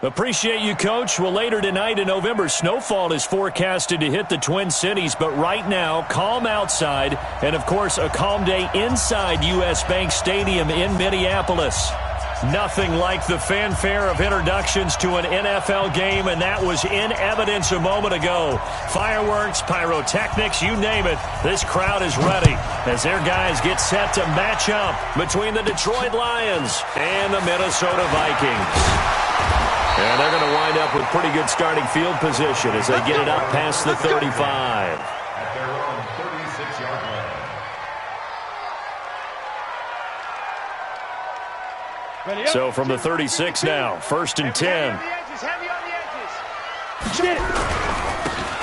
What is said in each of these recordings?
Appreciate you, Coach. Well, later tonight in November, snowfall is forecasted to hit the Twin Cities, but right now, calm outside, and, of course, a calm day inside U.S. Bank Stadium in Minneapolis. Nothing like the fanfare of introductions to an NFL game, and that was in evidence a moment ago. Fireworks, pyrotechnics, you name it. This crowd is ready as their guys get set to match up between the Detroit Lions and the Minnesota Vikings. And they're going to wind up with pretty good starting field position as they get it up past the 35. At their own 36-yard line. So from the 36 now, 1st and 10.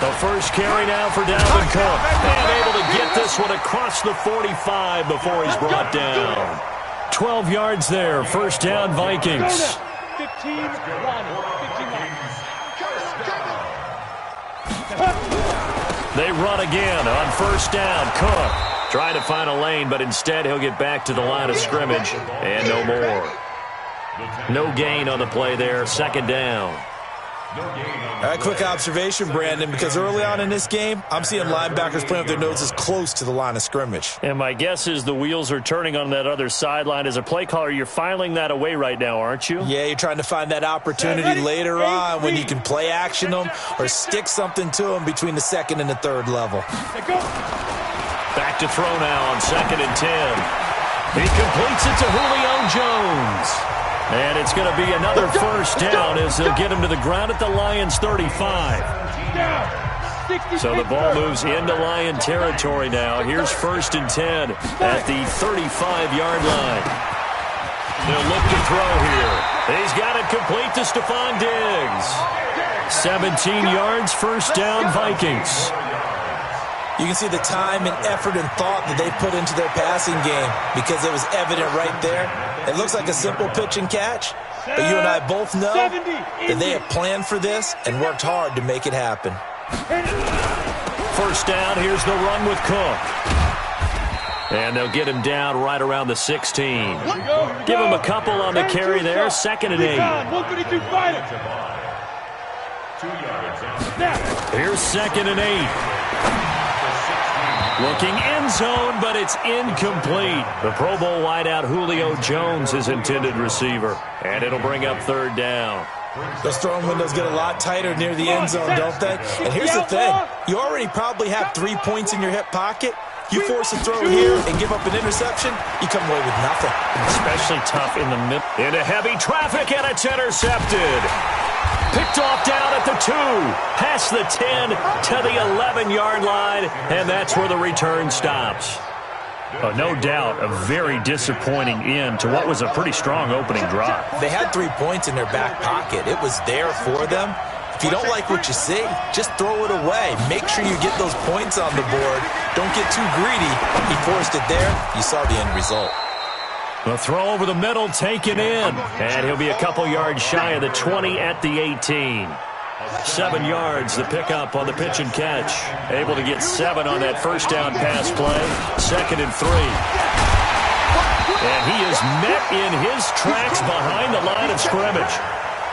The first carry now for Dalvin Cook. And able to get this one across the 45 before he's brought down. 12 yards there, first down Vikings. 15, They run again on first down. Cook trying to find a lane, but instead he'll get back to the line of scrimmage and no more. No gain on the play there, second down. Quick observation, Brandon, because early on in this game, I'm seeing linebackers playing with their noses close to the line of scrimmage. And my guess is the wheels are turning on that other sideline. As a play caller, you're filing that away right now, aren't you? Yeah, you're trying to find that opportunity later on when you can play action them or stick something to them between the second and the third level. Back to throw now on 2nd and 10. He completes it to Julio Jones. And it's going to be another first down as they'll get him to the ground at the Lions' 35. So the ball moves into Lion territory now. Here's 1st and 10 at the 35-yard line. They'll look to throw here. He's got it complete to Stephon Diggs. 17 yards, first down, Vikings. You can see the time and effort and thought that they put into their passing game because it was evident right there. It looks like a simple pitch and catch, but you and I both know that they have planned for this and worked hard to make it happen. First down, here's the run with Cook. And they'll get him down right around the 16. Give him a couple on the carry there, 2nd and 8. Here's 2nd and 8. Looking end zone, but it's incomplete. The Pro Bowl wideout Julio Jones, his intended receiver. And it'll bring up 3rd down. Those throwing windows get a lot tighter near the end zone, don't they? And here's the thing. You already probably have 3 points in your hip pocket. You force a throw here and give up an interception, you come away with nothing. Especially tough in the middle. Into heavy traffic, and it's intercepted. Picked off down at the 2, past the 10 to the 11-yard line, and that's where the return stops. No doubt a very disappointing end to what was a pretty strong opening drive. They had 3 points in their back pocket. It was there for them. If you don't like what you see, just throw it away. Make sure you get those points on the board. Don't get too greedy. He forced it there. You saw the end result. The throw over the middle taken in. And he'll be a couple yards shy of the 20 at the 18. 7 yards, the pickup on the pitch and catch. Able to get 7 on that first down pass play. 2nd and 3. And he is met in his tracks behind the line of scrimmage.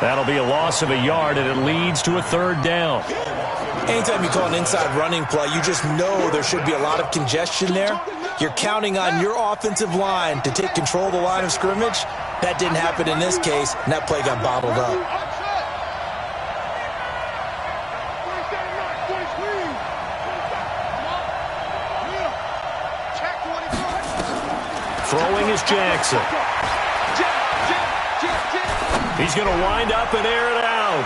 That'll be a loss of a yard, and it leads to a 3rd down. Anytime you call an inside running play, you just know there should be a lot of congestion there. You're counting on your offensive line to take control of the line of scrimmage. That didn't happen in this case, and that play got bottled up. Throwing is Jackson. He's going to wind up and air it out.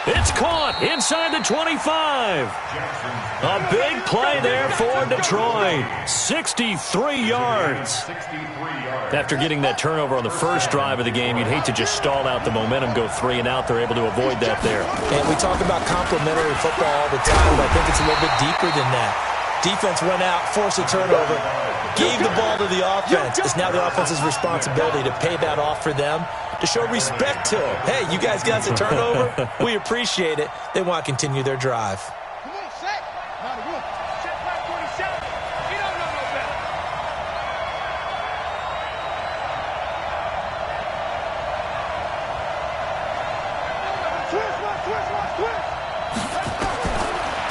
It's caught inside the 25. A big play there for Detroit. 63 yards. After getting that turnover on the first drive of the game, you'd hate to just stall out the momentum, go 3 and out. They're able to avoid that there. And we talk about complementary football all the time, but I think it's a little bit deeper than that. Defense went out, forced a turnover, gave the ball to the offense. It's now the offense's responsibility to pay that off for them, to show respect to them. Hey, you guys got the turnover. We appreciate it. They want to continue their drive.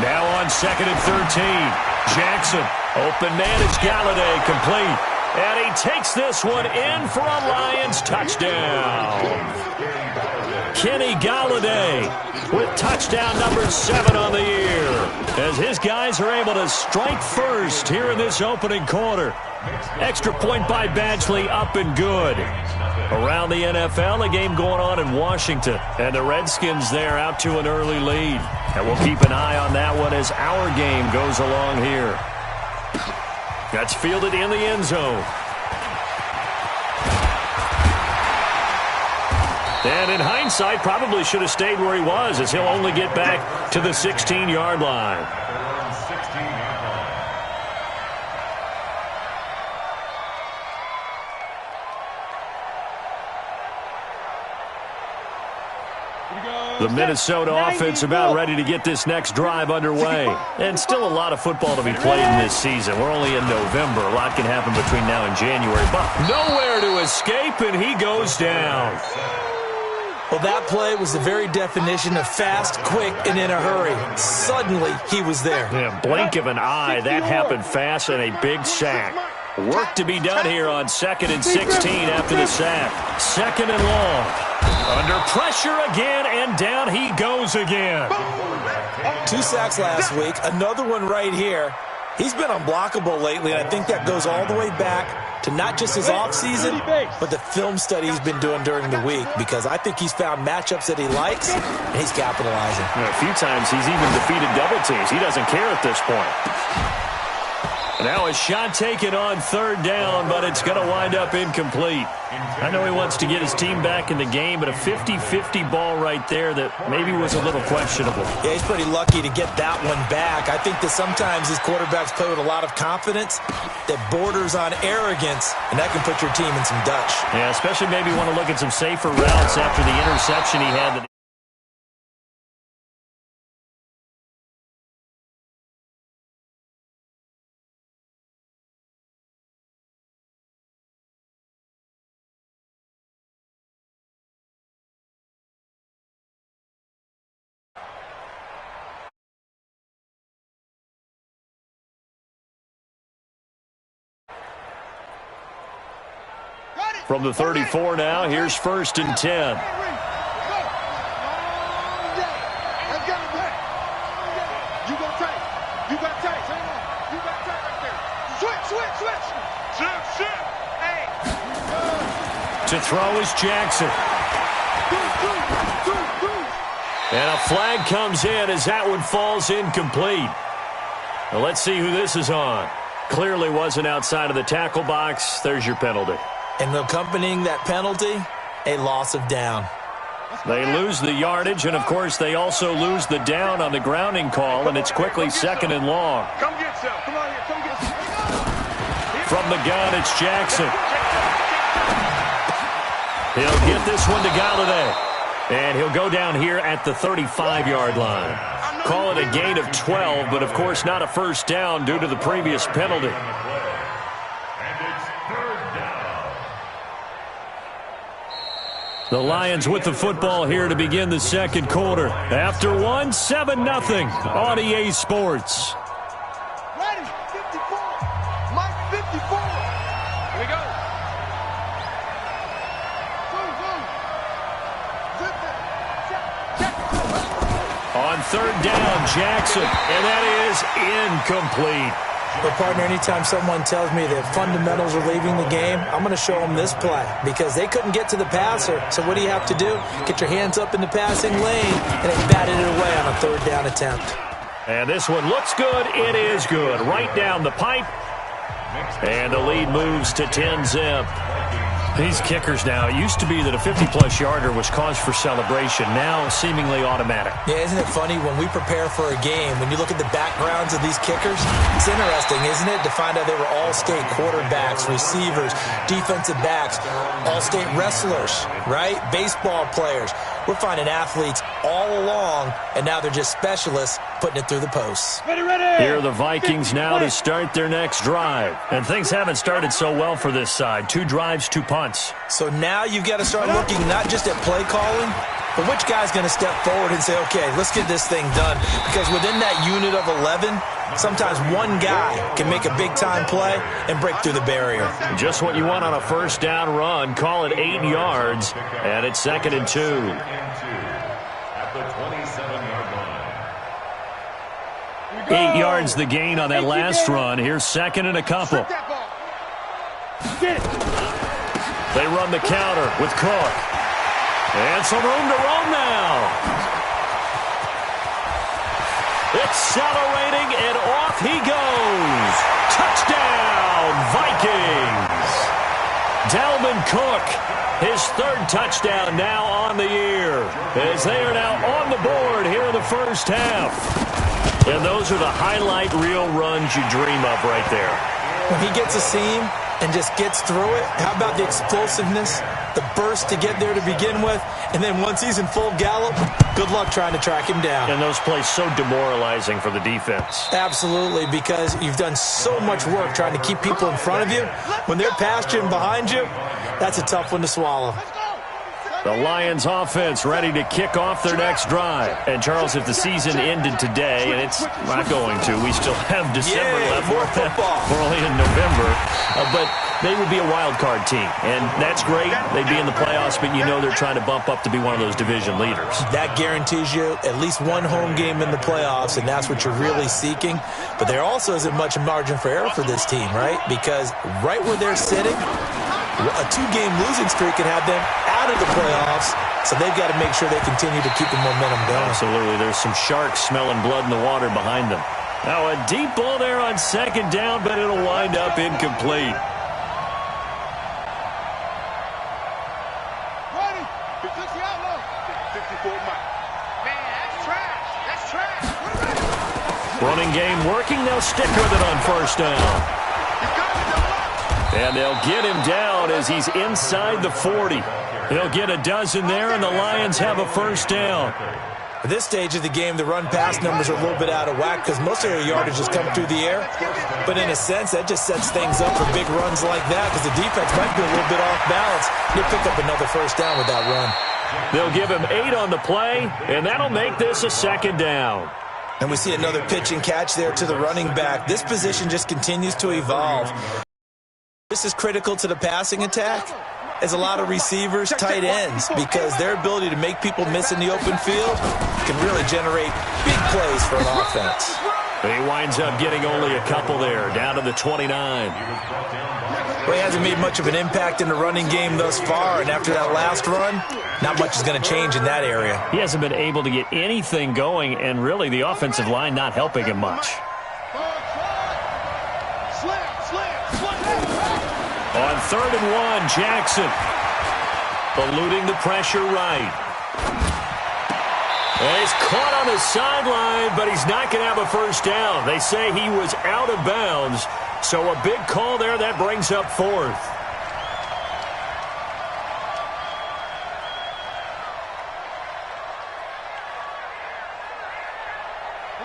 Now on 2nd and 13. Jackson. Open man is Galladay, complete. And he takes this one in for a Lions touchdown. Kenny Galladay with touchdown number 7 on the year, as his guys are able to strike first here in this opening quarter. Extra point by Badgley, up and good. Around the NFL, a game going on in Washington, and the Redskins there out to an early lead. And we'll keep an eye on that one as our game goes along here. That's fielded in the end zone. And in hindsight, probably should have stayed where he was, as he'll only get back to the 16-yard line. The Minnesota offense about ready to get this next drive underway. And still a lot of football to be played in this season. We're only in November. A lot can happen between now and January. But nowhere to escape, and he goes down. Well, that play was the very definition of fast, quick, and in a hurry. Suddenly, he was there. Yeah, blink of an eye. That happened fast and a big sack. Work to be done here on 2nd and 16 after the sack. 2nd and long. Under pressure again, and down he goes again. 2 sacks last week, another one right here. He's been unblockable lately, and I think that goes all the way back to not just his offseason, but the film study he's been doing during the week, because I think he's found matchups that he likes, and he's capitalizing. A few times he's even defeated double teams. He doesn't care at this point. Now a shot taken on 3rd down, but it's going to wind up incomplete. I know he wants to get his team back in the game, but a 50-50 ball right there that maybe was a little questionable. Yeah, he's pretty lucky to get that one back. I think that sometimes these quarterbacks play with a lot of confidence that borders on arrogance, and that can put your team in some Dutch. Yeah, especially maybe want to look at some safer routes after the interception he had. From the 34 now, here's 1st and 10. To throw is Jackson. And a flag comes in as that one falls incomplete. Well, let's see who this is on. Clearly wasn't outside of the tackle box. There's your penalty. And accompanying that penalty, a loss of down. They lose the yardage, and, of course, they also lose the down on the grounding call, and it's quickly 2nd and long. Come get some. Come on here. Come get some. From the gun, it's Jackson. He'll get this one to Galladay. And he'll go down here at the 35-yard line. Call it a gain of 12, but, of course, not a 1st down due to the previous penalty. The Lions with the football here to begin the 2nd quarter. After 7-0 on EA Sports. Ready, 54. Mike 54. Here we go. On 3rd down, Jackson, and that is incomplete. But, partner, anytime someone tells me that fundamentals are leaving the game, I'm going to show them this play, because they couldn't get to the passer. So what do you have to do? Get your hands up in the passing lane, and they batted it away on a 3rd down attempt. And this one looks good. It is good. Right down the pipe. And the lead moves to 10-zip. These kickers now, it used to be that a 50-plus yarder was cause for celebration. Now seemingly automatic. Yeah, isn't it funny when we prepare for a game, when you look at the backgrounds of these kickers, it's interesting, isn't it, to find out they were all-state quarterbacks, receivers, defensive backs, all-state wrestlers, right? Baseball players. We're finding athletes all along, and now they're just specialists putting it through the posts. Ready, ready. Here are the Vikings now to start their next drive. And things haven't started so well for this side. 2 drives, 2 punts. So now you've got to start looking not just at play calling, But which guy's going to step forward and say, okay, let's get this thing done? Because within that unit of 11, sometimes one guy can make a big-time play and break through the barrier. Just what you want on a first down run. Call it 8 yards, and it's 2nd and 2. At the 27-yard line. 8 yards the gain on that last run. Here's 2nd and a couple. They run the counter with Cook. And some room to roam now. Accelerating, and off he goes. Touchdown, Vikings. Dalvin Cook, his 3rd touchdown now on the year, as they are now on the board here in the first half. And those are the highlight reel runs you dream of right there. When he gets a seam and just gets through it, how about the explosiveness, the burst to get there to begin with, and then once he's in full gallop, good luck trying to track him down. And those plays so demoralizing for the defense. Absolutely, because you've done so much work trying to keep people in front of you. When they're past you and behind you, that's a tough one to swallow. The Lions offense ready to kick off their next drive. And, Charles, if the season ended today, and it's not going to, we still have December left. More football. We're only in November. But they would be a wild card team. And that's great. They'd be in the playoffs, but you know they're trying to bump up to be one of those division leaders. That guarantees you at least one home game in the playoffs, and that's what you're really seeking. But there also isn't much margin for error for this team, right? Because right where they're sitting, a 2-game losing streak could have them out of the playoffs, so they've got to make sure they continue to keep the momentum going. Absolutely. There's some sharks smelling blood in the water behind them. Now a deep ball there on 2nd down, but it'll wind up incomplete. Running game working. They'll stick with it on 1st down. And they'll get him down as he's inside the 40. He'll get a dozen there, and the Lions have a 1st down. At this stage of the game, the run-pass numbers are a little bit out of whack because most of their yardage has come through the air. But in a sense, that just sets things up for big runs like that because the defense might be a little bit off balance. They'll pick up another 1st down with that run. They'll give him 8 on the play, and that'll make this a 2nd down. And we see another pitch and catch there to the running back. This position just continues to evolve. This is critical to the passing attack as a lot of receivers, tight ends, because their ability to make people miss in the open field can really generate big plays for an offense. He winds up getting only a couple there, down to the 29. Well, he hasn't made much of an impact in the running game thus far, and after that last run, not much is going to change in that area. He hasn't been able to get anything going, and really the offensive line not helping him much. On 3rd and 1, Jackson eluding the pressure right. And he's caught on the sideline, but he's not going to have a 1st down. They say he was out of bounds, so a big call there that brings up 4th.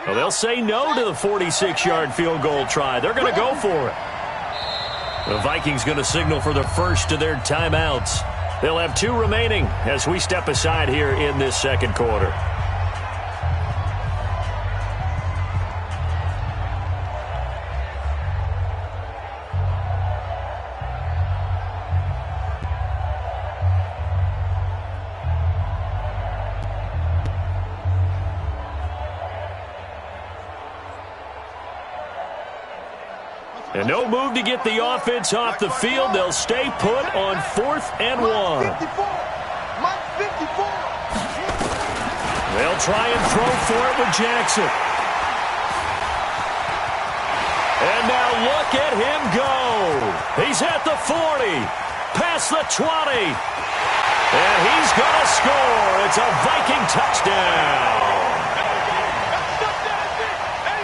Well, they'll say no to the 46-yard field goal try. They're going to go for it. The Vikings going to signal for the first of their timeouts. They'll have 2 remaining as we step aside here in this 2nd quarter. And no move to get the offense off the field. They'll stay put on 4th and 1. They'll try and throw for it with Jackson. And now look at him go. He's at the 40, past the 20. And he's going to score. It's a Viking touchdown.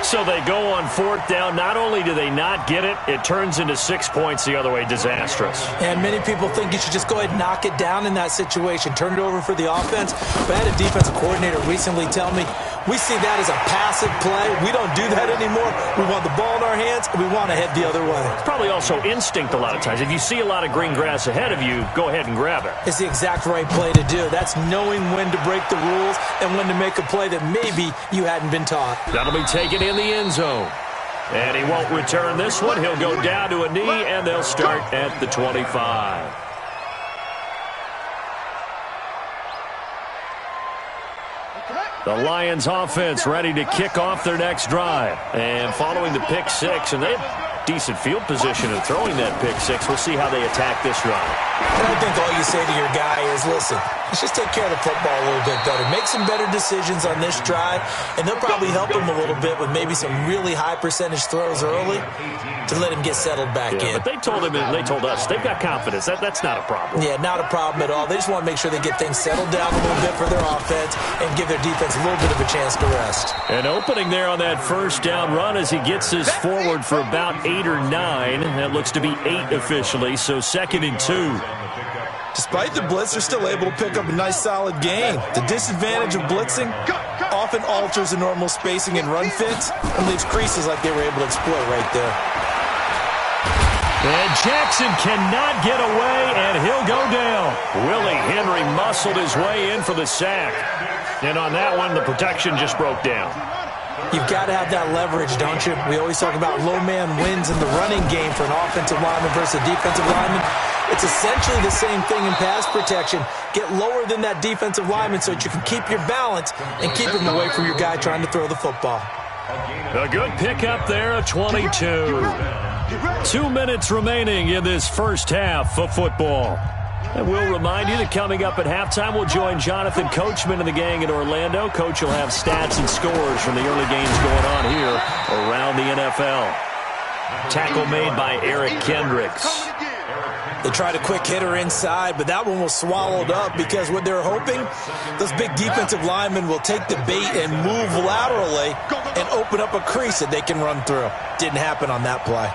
So they go on fourth down. Not only do they not get it, it turns into 6 points the other way. Disastrous. And many people think you should just go ahead and knock it down in that situation. Turn it over for the offense. But I had a defensive coordinator recently tell me, we see that as a passive play. We don't do that anymore. We want the ball in our hands, and we want to head the other way. It's probably also instinct a lot of times. If you see a lot of green grass ahead of you, go ahead and grab it. It's the exact right play to do. That's knowing when to break the rules and when to make a play that maybe you hadn't been taught. That'll be taken in the end zone. And he won't return this one. He'll go down to a knee, and they'll start at the 25. The Lions offense ready to kick off their next drive. And following the pick six, and they have decent field position in throwing that pick six. We'll see how they attack this drive. And I think all you say to your guy is, listen, let's just take care of the football a little bit better. Make some better decisions on this drive, and they'll probably help him a little bit with maybe some really high percentage throws early to let him get settled back in. But they told him, and they told us, they've got confidence. That's not a problem. Yeah, not a problem at all. They just want to make sure they get things settled down a little bit for their offense and give their defense a little bit of a chance to rest. An opening there on that first down run as he gets this forward for about 8 or 9. That looks to be 8 officially, so 2nd and 2. Despite the blitz, they're still able to pick up a nice, solid gain. The disadvantage of blitzing often alters the normal spacing and run fits and leaves creases like they were able to exploit right there. And Jackson cannot get away, and he'll go down. Willie Henry muscled his way in for the sack. And on that one, the protection just broke down. You've got to have that leverage, don't you? We always talk about low man wins in the running game for an offensive lineman versus a defensive lineman. It's essentially the same thing in pass protection. Get lower than that defensive lineman so that you can keep your balance and keep him away from your guy trying to throw the football. A good pickup there, a 22. 2 minutes remaining in this first half of football. And we'll remind you that coming up at halftime, we'll join Jonathan Coachman and the gang in Orlando. Coach will have stats and scores from the early games going on here around the NFL. Tackle made by Eric Kendricks. They tried a quick hitter inside, but that one was swallowed up because what they're hoping, those big defensive linemen will take the bait and move laterally and open up a crease that they can run through. Didn't happen on that play.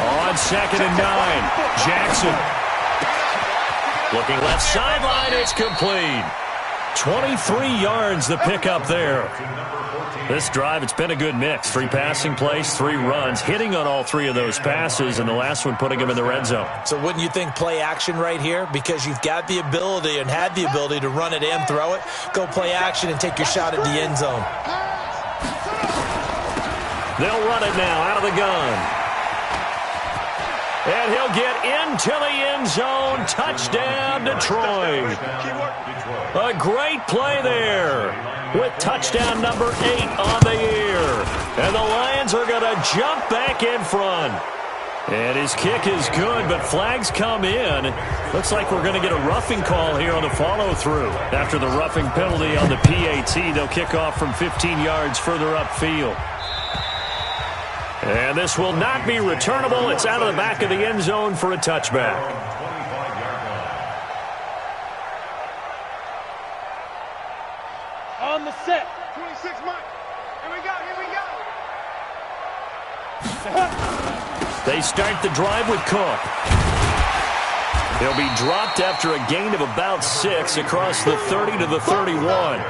On 2nd and 9, Jackson. Looking left sideline, it's complete. 23 yards the pickup there. This drive, it's been a good mix. 3 passing plays, 3 runs, hitting on all 3 of those passes, and the last one putting him in the red zone. So wouldn't you think play action right here? Because you've got the ability and had the ability to run it and throw it. Go play action and take your shot at the end zone. They'll run it now out of the gun. And he'll get into the end zone. Touchdown, Detroit. A great play there with touchdown number 8 on the year. And the Lions are going to jump back in front. And his kick is good, but flags come in. Looks like we're going to get a roughing call here on the follow-through. After the roughing penalty on the PAT, they'll kick off from 15 yards further upfield. And this will not be returnable. It's out of the back of the end zone for a touchback. On the set. 26 Mike. Here we go. They start the drive with Cook. He'll be dropped after a gain of about 6 across the 30 to the 31.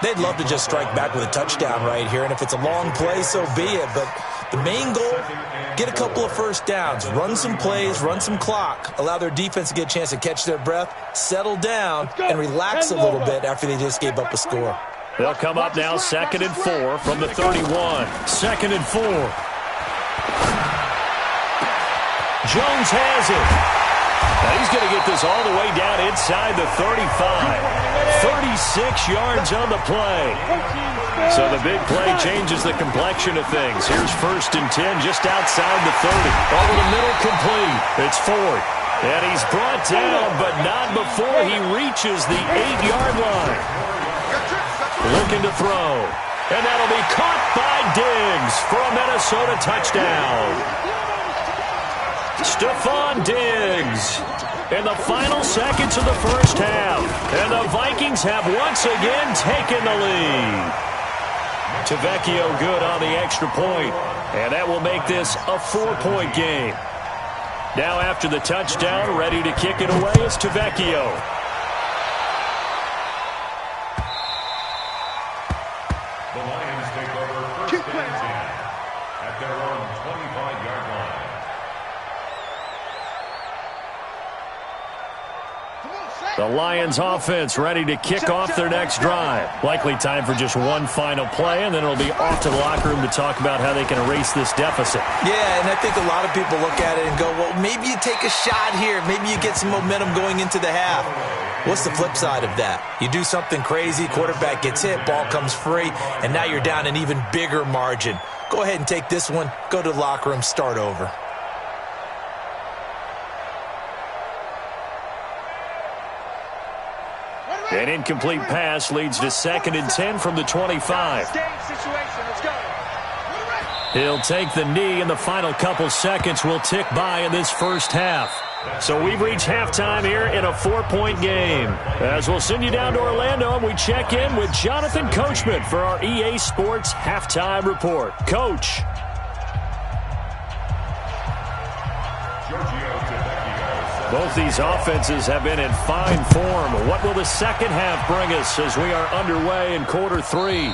They'd love to just strike back with a touchdown right here, and if it's a long play, so be it. But the main goal, get a couple of first downs, run some plays, run some clock, allow their defense to get a chance to catch their breath, settle down, and relax a little bit after they just gave up a score. They'll come up now 2nd and 4 from the 31. 2nd and 4. Jones has it. Now he's going to get this all the way down inside the 35. 36 yards on the play. So the big play changes the complexion of things. Here's 1st and 10 just outside the 30. Over the middle, complete. It's Ford. And he's brought down, but not before he reaches the 8-yard line. Looking to throw. And that'll be caught by Diggs for a Minnesota touchdown. Stephon Diggs in the final seconds of the first half. And the Vikings have once again taken the lead. Tavecchio good on the extra point. And that will make this a 4-point game. Now after the touchdown, ready to kick it away is Tavecchio. The Lions take over first and 10 at their own 25-yard line. The Lions offense ready to kick off their next drive. Likely time for just one final play, and then it'll be off to the locker room to talk about how they can erase this deficit. Yeah, and I think a lot of people look at it and go, well, maybe you take a shot here. Maybe you get some momentum going into the half. What's the flip side of that? You do something crazy, quarterback gets hit, ball comes free, and now you're down an even bigger margin. Go ahead and take this one, go to the locker room, start over. An incomplete pass leads to 2nd and 10 from the 25. He'll take the knee, and the final couple seconds will tick by in this first half. So we've reached halftime here in a 4-point game. As we'll send you down to Orlando, and we check in with Jonathan Coachman for our EA Sports Halftime Report. Coach. Both these offenses have been in fine form. What will the second half bring us as we are underway in quarter 3?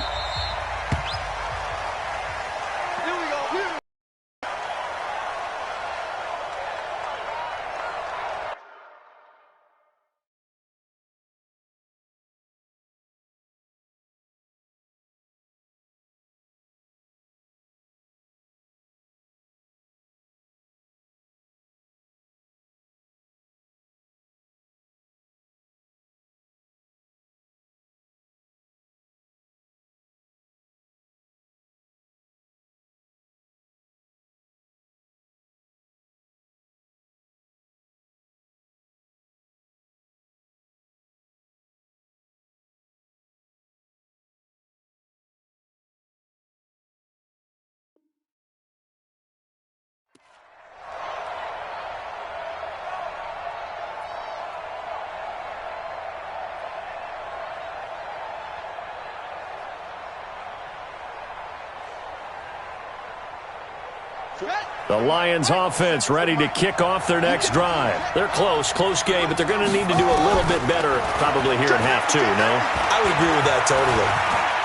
The Lions offense ready to kick off their next drive. They're close game, but they're going to need to do a little bit better probably here in half 2, no? I would agree with that totally.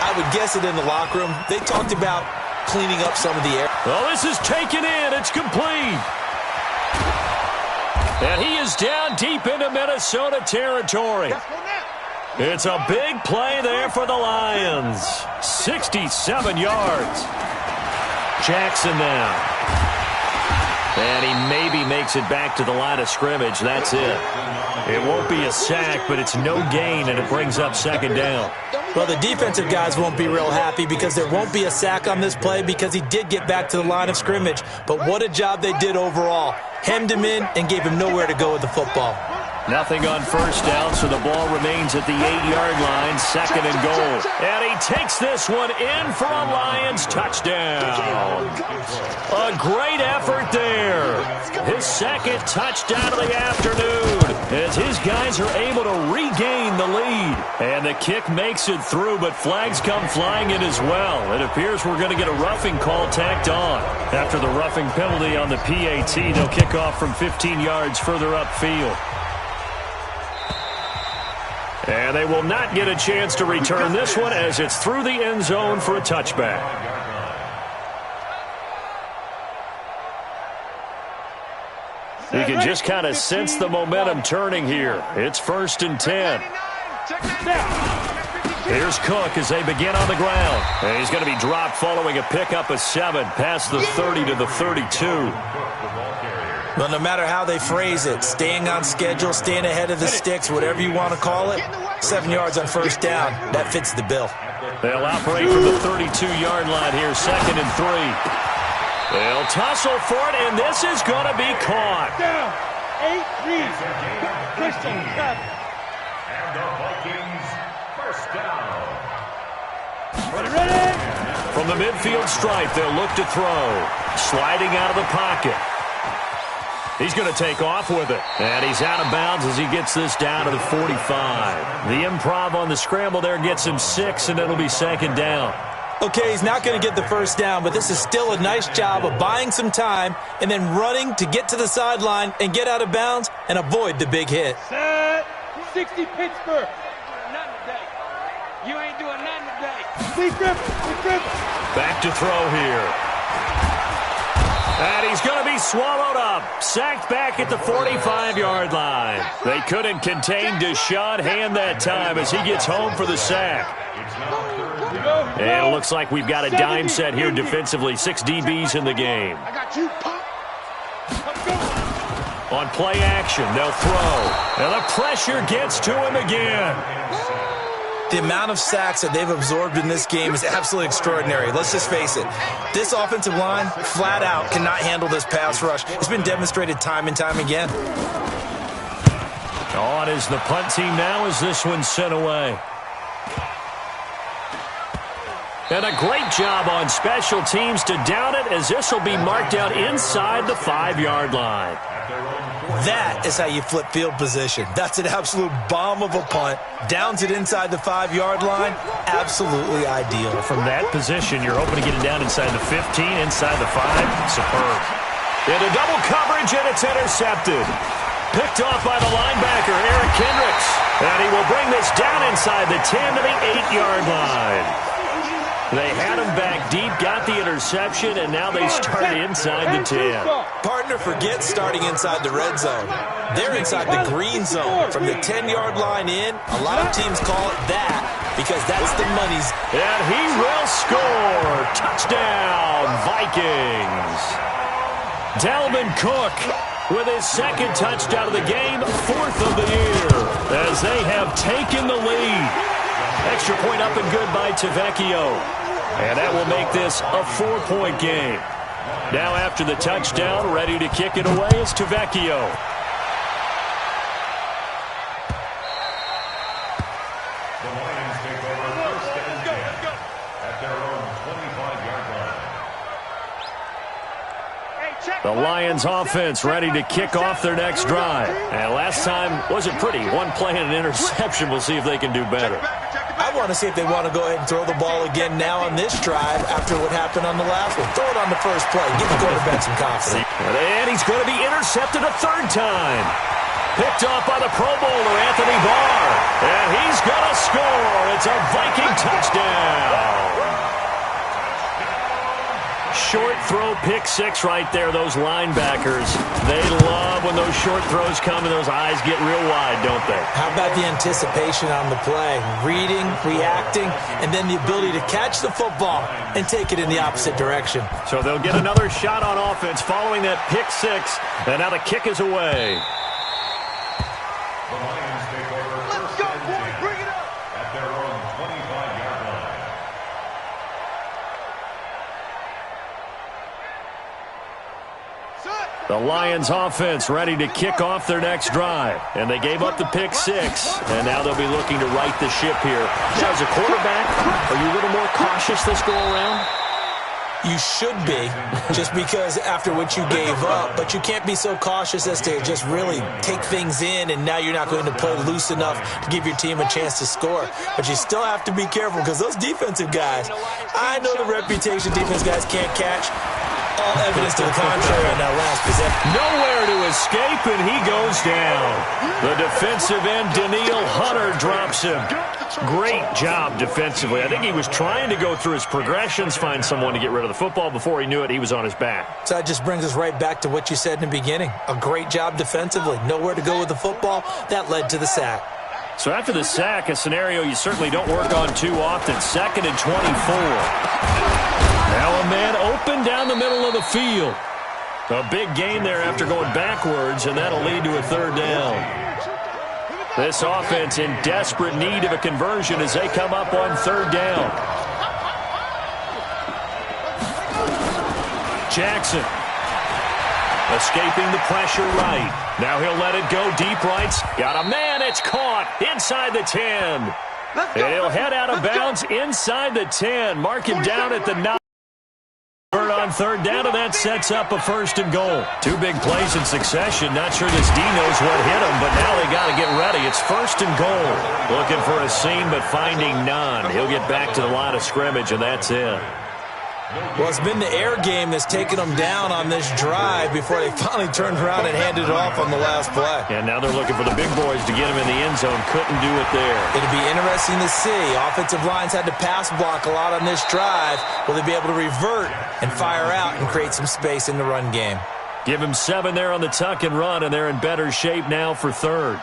I would guess it in the locker room. They talked about cleaning up some of the air. Well, this is taken in. It's complete. And he is down deep into Minnesota territory. It's a big play there for the Lions. 67 yards. Jackson now. And he maybe makes it back to the line of scrimmage. That's it. It won't be a sack, but it's no gain, and it brings up 2nd down. Well, the defensive guys won't be real happy because there won't be a sack on this play because he did get back to the line of scrimmage. But what a job they did overall. Hemmed him in and gave him nowhere to go with the football. Nothing on first down, so the ball remains at the 8-yard line, 2nd and goal. And he takes this one in for a Lions touchdown. A great effort there. His 2nd touchdown of the afternoon as his guys are able to regain the lead. And the kick makes it through, but flags come flying in as well. It appears we're going to get a roughing call tacked on. After the roughing penalty on the PAT, they'll kick off from 15 yards further upfield. And they will not get a chance to return this one as it's through the end zone for a touchback. You can just kind of sense the momentum turning here. It's 1st and 10. Here's Cook as they begin on the ground. And he's going to be dropped following a pickup of 7 past the 30 to the 32. Well, no matter how they phrase it, staying on schedule, staying ahead of the sticks, whatever you want to call it, 7 yards on first down, that fits the bill. They'll operate from the 32-yard line here, 2nd and 3. They'll tussle for it, and this is going to be caught. Down. 8-3. Christian. And the Vikings first down. Ready? From the midfield stripe, they'll look to throw. Sliding out of the pocket. He's going to take off with it. And he's out of bounds as he gets this down to the 45. The improv on the scramble there gets him 6, and it'll be 2nd down. Okay, he's not going to get the first down, but this is still a nice job of buying some time and then running to get to the sideline and get out of bounds and avoid the big hit. Set. 60 Pittsburgh. Nothing today. You ain't doing nothing today. Back to throw here. And he's going to be swallowed up. Sacked back at the 45-yard line. They couldn't contain Deshaun Hand that time as he gets home for the sack. And it looks like we've got a dime set here defensively. 6 DBs in the game. I got you, pop. On play action, they'll throw. And the pressure gets to him again. The amount of sacks that they've absorbed in this game is absolutely extraordinary. Let's just face it. This offensive line, flat out, cannot handle this pass rush. It's been demonstrated time and time again. On is the punt team now as this one's sent away. And a great job on special teams to down it as this will be marked out inside the 5-yard line. That is how you flip field position. That's an absolute bomb of a punt. Downs it inside the 5-yard line. Absolutely ideal. From that position, you're hoping to get it down inside the 15, inside the 5. Superb. Into double coverage, and it's intercepted. Picked off by the linebacker, Eric Kendricks. And he will bring this down inside the 10 to the 8-yard line. They had him back deep, got the interception, and now they start inside the 10. Partner forgets starting inside the red zone. They're inside the green zone. From the 10-yard line in, a lot of teams call it that because that's the money's. And he will score. Touchdown, Vikings. Dalvin Cook with his second touchdown of the game, 4th of the year, as they have taken the lead. Extra point up and good by Tavecchio. And that will make this a 4-point game. Now after the touchdown, ready to kick it away is Tavecchio. The Lions take over first and 10 at their own 25-yard line. The Lions offense ready to kick off their next drive. And last time wasn't pretty. One play and an interception. We'll see if they can do better. I want to see if they want to go ahead and throw the ball again now on this drive after what happened on the last one. Throw it on the first play. Give the quarterback some confidence. And he's going to be intercepted a 3rd time. Picked off by the Pro Bowler, Anthony Barr. And he's going to score. It's a Viking touchdown. Short throw, pick 6 right there. Those linebackers, they love when those short throws come and those eyes get real wide, don't they? How about the anticipation on the play? Reading, reacting, and then the ability to catch the football and take it in the opposite direction. So they'll get another shot on offense following that pick 6, and now the kick is away. The Lions take over first and 10 Bring it up. at their own 25-yard line. The Lions offense ready to kick off their next drive. And they gave up the pick 6. And now they'll be looking to right the ship here. Now, as a quarterback, are you a little more cautious this go around? You should be, just because after what you gave up, but you can't be so cautious as to just really take things in, and now you're not going to play loose enough to give your team a chance to score. But you still have to be careful because those defensive guys, I know the reputation defense guys can't catch. All evidence to the contrary on that last possession. Nowhere to escape, and he goes down. The defensive end, Daniil Hunter, drops him. Great job defensively. I think he was trying to go through his progressions, find someone to get rid of the football. Before he knew it, he was on his back. So that just brings us right back to what you said in the beginning. A great job defensively. Nowhere to go with the football. That led to the sack. So after the sack, a scenario you certainly don't work on too often. 2nd and 24. Now a man open down the middle of the field. A big gain there after going backwards, and that'll lead to a 3rd down. This offense in desperate need of a conversion as they come up on 3rd down. Jackson escaping the pressure right. Now he'll let it go deep right. Got a man, it's caught inside the 10. And he'll head out of bounds inside the 10. Mark him down at the 9. On 3rd down, and that sets up a 1st and goal. 2 big plays in succession. Not sure this D knows what hit him, but now they got to get ready. It's It's first and goal. Looking for a seam, but finding none. He'll get back to the line of scrimmage, and that's it. Well, it's been the air game that's taken them down on this drive before they finally turned around and handed it off on the last play. And now they're looking for the big boys to get him in the end zone. Couldn't do it there. It'll be interesting to see. Offensive lines had to pass block a lot on this drive. Will they be able to revert and fire out and create some space in the run game? Give him 7 there on the tuck and run, and they're in better shape now for third.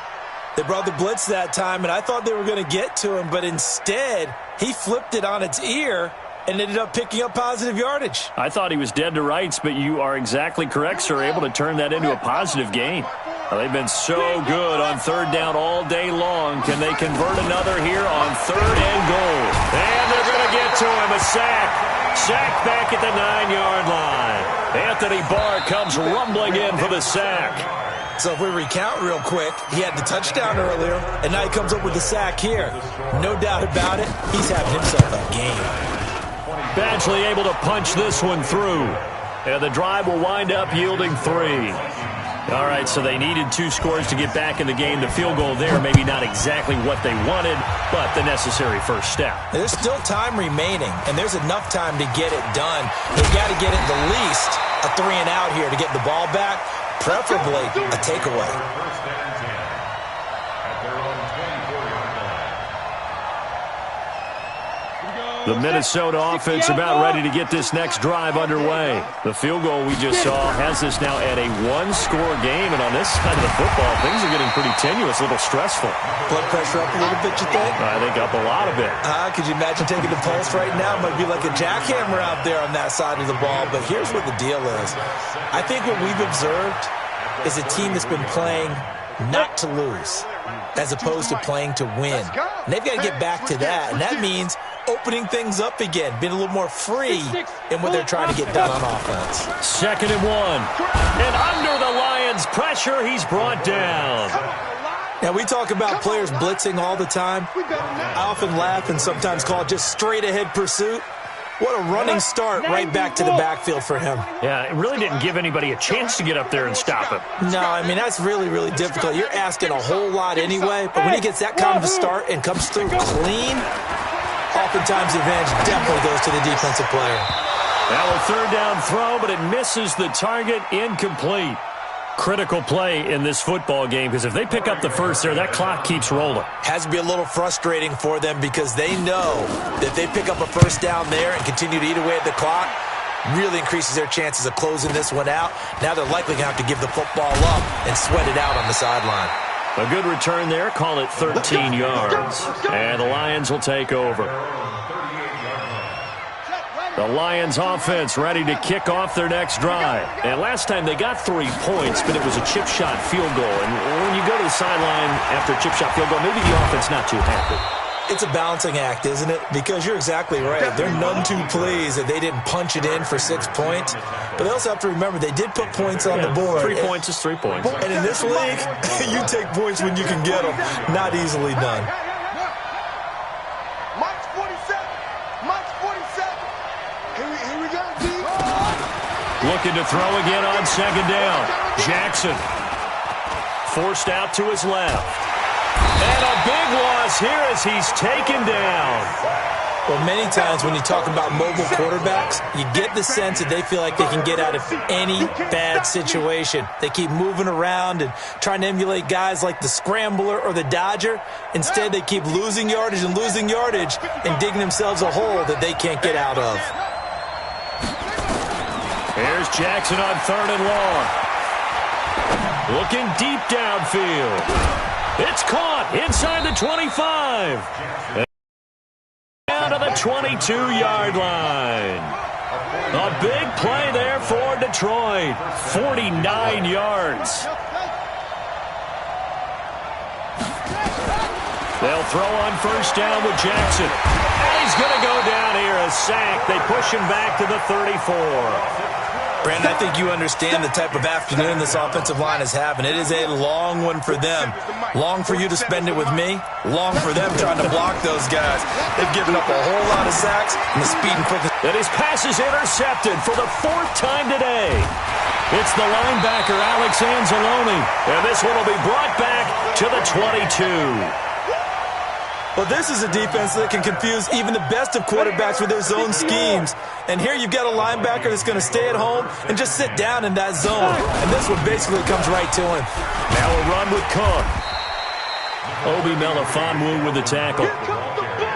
They brought the blitz that time, and I thought they were going to get to him, but instead he flipped it on its ear and ended up picking up positive yardage. I thought he was dead to rights, but you are exactly correct, sir. Able to turn that into a positive gain. Well, they've been so good on third down all day long. Can they convert another here on third and goal? And they're going to get to him. A sack. Sack back at the 9-yard line. Anthony Barr comes rumbling in for the sack. So if we recount real quick, he had the touchdown earlier, and now he comes up with the sack here. No doubt about it, he's having himself a game. Badgley able to punch this one through. And the drive will wind up yielding 3. All right, so they needed 2 scores to get back in the game. The field goal there, maybe not exactly what they wanted, but the necessary first step. There's still time remaining, and there's enough time to get it done. They've got to get at the least a 3 and out here to get the ball back, preferably a takeaway. The Minnesota offense about ready to get this next drive underway. The field goal we just saw has us now at a 1-score game, and on this side of the football, things are getting pretty tenuous, a little stressful. Blood pressure up a little bit, you think? I think up a lot of it. Could you imagine taking the pulse right now? It might be like a jackhammer out there on that side of the ball, but here's what the deal is. I think what we've observed is a team that's been playing not to lose as opposed to playing to win. And they've got to get back to that, and that means opening things up again, being a little more free in what they're trying to get done on offense. 2nd and 1. And under the Lions' pressure, he's brought down. Now, we talk about players blitzing all the time. I often laugh and sometimes call it just straight-ahead pursuit. What a running start right back to the backfield for him. Yeah, it really didn't give anybody a chance to get up there and stop him. No, I mean, that's really, really difficult. You're asking a whole lot anyway, but when he gets that kind of a start and comes through clean, oftentimes the advantage definitely goes to the defensive player. Now a 3rd down throw, but it misses the target, incomplete. Critical play in this football game, because if they pick up the first there, that clock keeps rolling. Has to be a little frustrating for them because they know that if they pick up a first down there and continue to eat away at the clock, really increases their chances of closing this one out. Now they're likely going to have to give the football up and sweat it out on the sideline. A good return there, call it 13 yards. And the Lions will take over. The Lions offense ready to kick off their next drive. And last time they got 3 points, but it was a chip shot field goal. And when you go to the sideline after a chip shot field goal, maybe the offense not too happy. It's a balancing act, isn't it? Because you're exactly right. They're none too pleased that they didn't punch it in for 6 points. But they also have to remember they did put points on the board. 3 points is 3 points. And in this league, you take points when you can get them. Not easily done. Looking to throw again on 2nd down. Jackson forced out to his left. And a big loss here as he's taken down. Well, many times when you talk about mobile quarterbacks, you get the sense that they feel like they can get out of any bad situation. They keep moving around and trying to emulate guys like the Scrambler or the Dodger. Instead, they keep losing yardage and digging themselves a hole that they can't get out of. Here's Jackson on 3rd and long. Looking deep downfield. It's caught inside the 25. Down to the 22-yard line. A big play there for Detroit. 49 yards. They'll throw on 1st down with Jackson. And he's going to go down here, a sack. They push him back to the 34. Brandon, I think you understand the type of afternoon this offensive line is having. It is a long one for them. Long for you to spend it with me. Long for them trying to block those guys. They've given up a whole lot of sacks, and the speed and quickness. And his pass is intercepted for the 4th time today. It's the linebacker, Alex Anzalone. And this one will be brought back to the 22. Well, this is a defense that can confuse even the best of quarterbacks with their zone schemes. And here you've got a linebacker that's going to stay at home and just sit down in that zone. And this one basically comes right to him. Now a run with Cook. Obi Melifonwu with the tackle.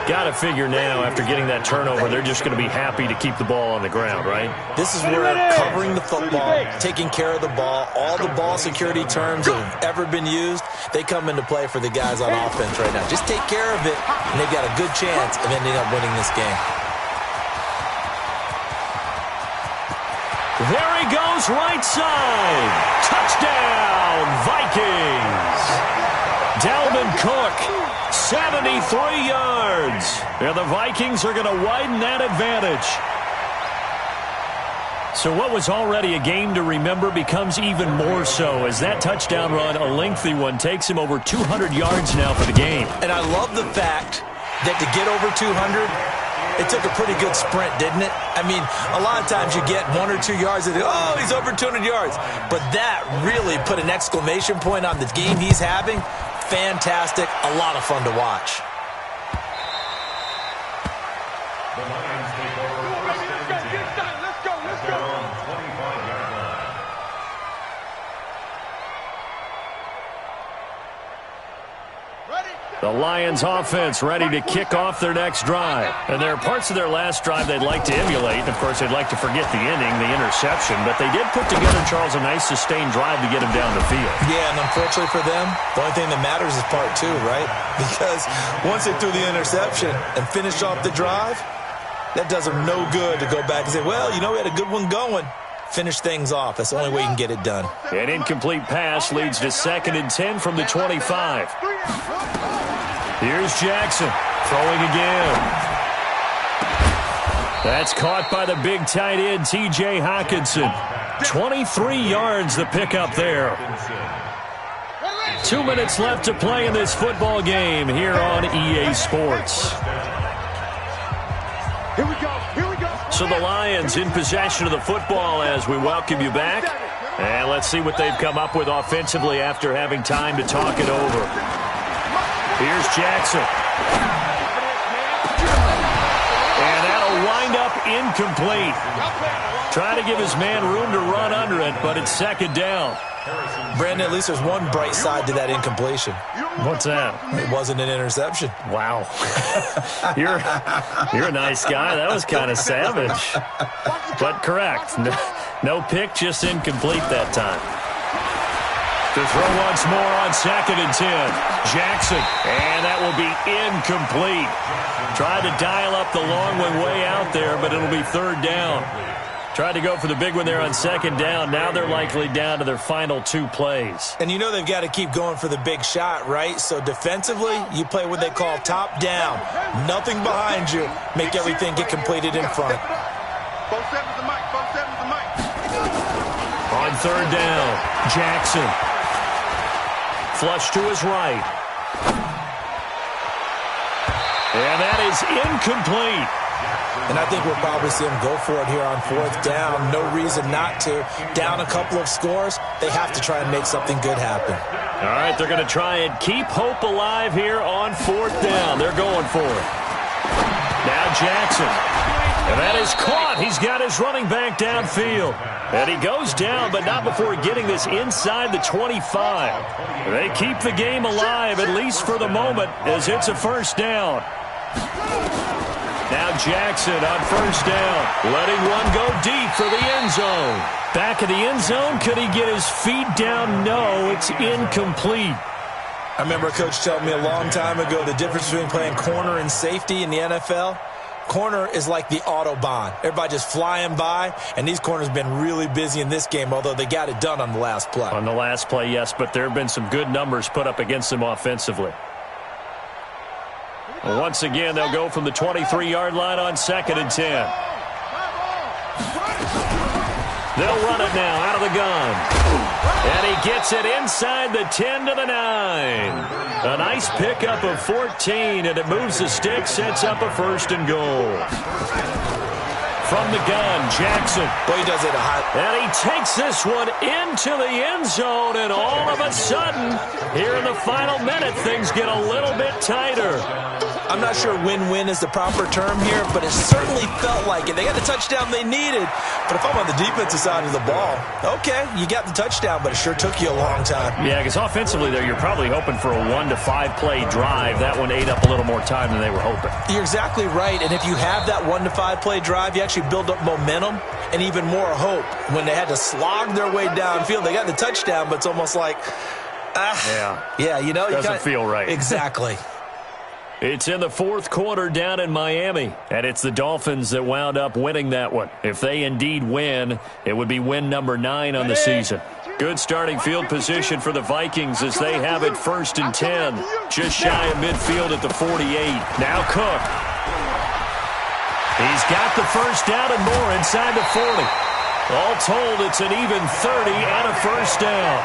Got to figure now, after getting that turnover, they're just going to be happy to keep the ball on the ground, right? This is where covering the football, taking care of the ball, all the ball security terms that have ever been used, they come into play for the guys on offense right now. Just take care of it, and they've got a good chance of ending up winning this game. There he goes, right side. Touchdown, Vikings. Dalvin Cook, 73 yards. And the Vikings are going to widen that advantage. So what was already a game to remember becomes even more so as that touchdown run, a lengthy one, takes him over 200 yards now for the game. And I love the fact that to get over 200, it took a pretty good sprint, didn't it? I mean, a lot of times you get 1 or 2 yards and, oh, he's over 200 yards. But that really put an exclamation point on the game he's having. Fantastic. A lot of fun to watch. The Lions take over first and 10. Let's go. At their own 25-yard line. The Lions offense ready to kick off their next drive. And there are parts of their last drive they'd like to emulate. And, of course, they'd like to forget the inning, the interception. But they did put together, Charles, a nice sustained drive to get him down the field. Yeah, and unfortunately for them, the only thing that matters is part 2, right? Because once they threw the interception and finished off the drive, that does them no good to go back and say, well, you know, we had a good one going. Finish things off. That's the only way you can get it done. An incomplete pass leads to 2nd and 10 from the 25. Here's Jackson throwing again. That's caught by the big tight end, T.J. Hockenson. 23 yards the pickup there. 2 minutes left to play in this football game here on EA Sports. Here we go. So the Lions in possession of the football as we welcome you back. And let's see what they've come up with offensively after having time to talk it over. Here's Jackson. And that'll wind up incomplete. Try to give his man room to run under it, but it's 2nd down. Brandon, at least there's one bright side to that incompletion. What's that? It wasn't an interception. Wow. You're a nice guy. That was kind of savage. But correct. No pick, just incomplete that time. To throw once more on 2nd and 10. Jackson. And that will be incomplete. Tried to dial up the long one way out there, but it'll be 3rd down. Tried to go for the big one there on 2nd down. Now they're likely down to their final 2 plays. And you know they've got to keep going for the big shot, right? So defensively, you play what they call top down. Nothing behind you. Make everything get completed in front. On 3rd down, Jackson. Flush to his right. And that is incomplete. And I think we'll probably see them go for it here on 4th down. No reason not to. Down a couple of scores, they have to try and make something good happen. All right, they're going to try and keep hope alive here on 4th down. They're going for it. Now Jackson. And that is caught. He's got his running back downfield. And he goes down, but not before getting this inside the 25. They keep the game alive, at least for the moment, as it's a 1st down. Now Jackson on 1st down, letting one go deep for the end zone. Back of the end zone, could he get his feet down? No, it's incomplete. I remember a coach telling me a long time ago the difference between playing corner and safety in the NFL. Corner is like the Autobahn. Everybody just flying by, and these corners have been really busy in this game, although they got it done on the last play. On the last play, yes, but there have been some good numbers put up against them offensively. Once again, they'll go from the 23-yard line on 2nd and 10. They'll run it now out of the gun. And he gets it inside the 10 to the 9. A nice pickup of 14, and it moves the stick, sets up a 1st and goal. from the gun. Jackson. Boy, he does it a hot. And he takes this one into the end zone, and all of a sudden, here in the final minute, things get a little bit tighter. I'm not sure win-win is the proper term here, but it certainly felt like it. They got the touchdown they needed, but if I'm on the defensive side of the ball, okay, you got the touchdown, but it sure took you a long time. Yeah, because offensively there, you're probably hoping for a 1 to 5 play drive. That one ate up a little more time than they were hoping. You're exactly right, and if you have that 1 to 5 play drive, you actually build up momentum and even more hope. When they had to slog their way downfield, they got the touchdown, but it's almost like, yeah, you know, doesn't feel right. Exactly. It's in the fourth quarter down in Miami, and it's the Dolphins that wound up winning that one. If they indeed win, it would be win number 9 on the season. Good starting field position for the Vikings as they have it 1st and 10. Just shy of midfield at the 48. Now Cook. He's got the first down and more inside the 40. All told, it's an even 30 and a first down.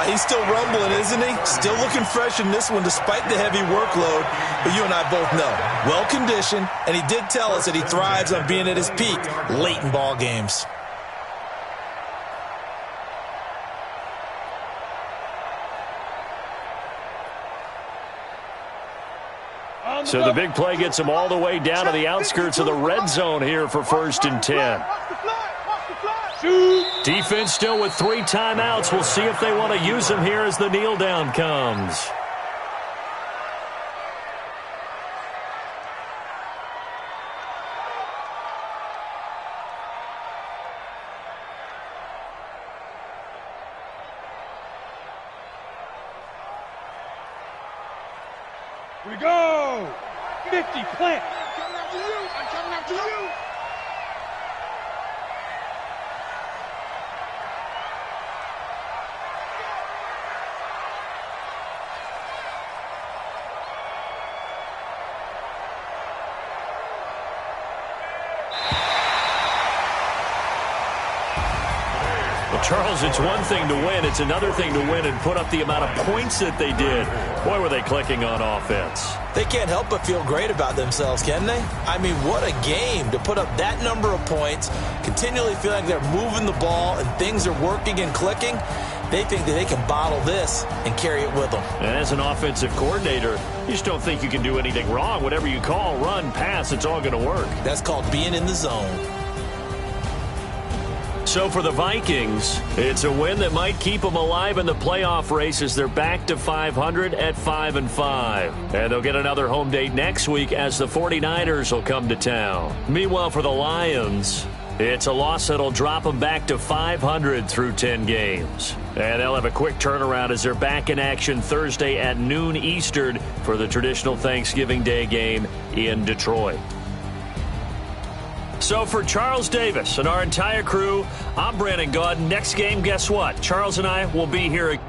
He's still rumbling, isn't he? Still looking fresh in this one despite the heavy workload. But you and I both know, well-conditioned, and he did tell us that he thrives on being at his peak late in ball games. So the big play gets him all the way down to the outskirts of the red zone here for 1st and 10. Defense still with 3 timeouts. We'll see if they want to use them here as the kneel down comes. Here we go. 50, plant. I'm coming after you. I'm coming after you. Charles, it's one thing to win. It's another thing to win and put up the amount of points that they did. Boy, were they clicking on offense. They can't help but feel great about themselves, can they? I mean, what a game to put up that number of points, continually feel like they're moving the ball and things are working and clicking. They think that they can bottle this and carry it with them. And as an offensive coordinator, you just don't think you can do anything wrong. Whatever you call, run, pass, it's all going to work. That's called being in the zone. So for the Vikings, it's a win that might keep them alive in the playoff race as they're back to 500 at 5-5. And they'll get another home date next week as the 49ers will come to town. Meanwhile, for the Lions, it's a loss that'll drop them back to 500 through 10 games. And they'll have a quick turnaround as they're back in action Thursday at noon Eastern for the traditional Thanksgiving Day game in Detroit. So for Charles Davis and our entire crew, I'm Brandon Gaudin. Next game, guess what? Charles and I will be here